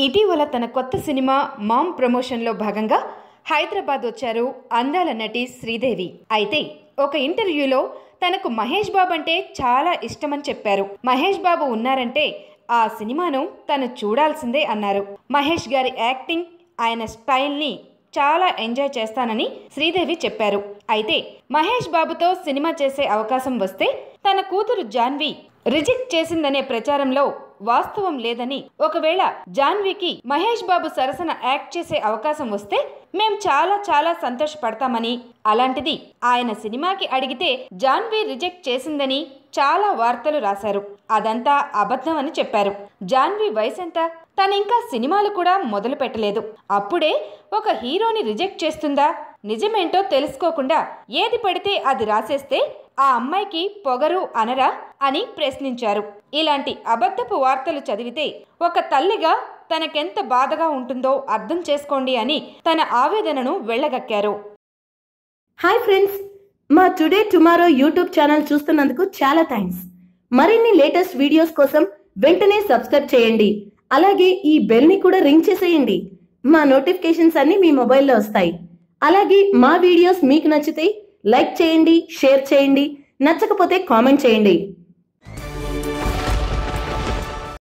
ఇటీవల తన కొత్త సినిమా మామ్ ప్రమోషన్లో భాగంగా హైదరాబాద్ వచ్చారు అందాల నటి శ్రీదేవి. అయితే ఒక ఇంటర్వ్యూలో తనకు మహేష్ బాబు అంటే చాలా ఇష్టమని చెప్పారు. మహేష్ బాబు ఉన్నారంటే ఆ సినిమాను తను చూడాల్సిందే అన్నారు. మహేష్ గారి యాక్టింగ్, ఆయన స్టైల్ని చాలా ఎంజాయ్ చేస్తానని శ్రీదేవి చెప్పారు. అయితే మహేష్ బాబుతో సినిమా చేసే అవకాశం వస్తే తన కూతురు జాన్వి రిజెక్ట్ చేసిందనే ప్రచారంలో వాస్తవం లేదని, ఒకవేళ జాన్వికి మహేష్ బాబు సరసన యాక్ట్ చేసే అవకాశం వస్తే మేం చాలా సంతోషపడతామని, అలాంటిది ఆయన సినిమాకి అడిగితే జాన్వి రిజెక్ట్ చేసిందని చాలా వార్తలు రాశారు. అదంతా అబద్ధం అని చెప్పారు. జాన్వి వయసెంత? తనింకా సినిమాలు కూడా మొదలు పెట్టలేదు. అప్పుడే ఒక హీరోని రిజెక్ట్ చేస్తుందా? నిజమేంటో తెలుసుకోకుండా ఏది పడితే అది రాసేస్తే ఆ అమ్మాయికి పొగరు అనరా అని ప్రశ్నించారు. ఇలాంటి అబద్ధపు వార్తలు చదివితే ఒక తల్లిగా తనకెంత బాధగా ఉంటుందో అర్థం చేసుకోండి అని తన ఆవేదనను వెళ్ళగక్కారు. హాయ్ ఫ్రెండ్స్, మా టుడే టుమారో యూట్యూబ్ ఛానల్ చూస్తున్నందుకు చాలా థ్యాంక్స్. మరిన్ని లేటెస్ట్ వీడియోస్ కోసం వెంటనే సబ్స్క్రైబ్ చేయండి. అలాగే ఈ బెల్ ని కూడా రింగ్ చేసేయండి. మా నోటిఫికేషన్స్ అన్ని మీ మొబైల్లో వస్తాయి. అలాగే మా వీడియోస్ మీకు నచ్చితే లైక్ చేయండి, షేర్ చేయండి, నచ్చకపోతే కామెంట్ చేయండి.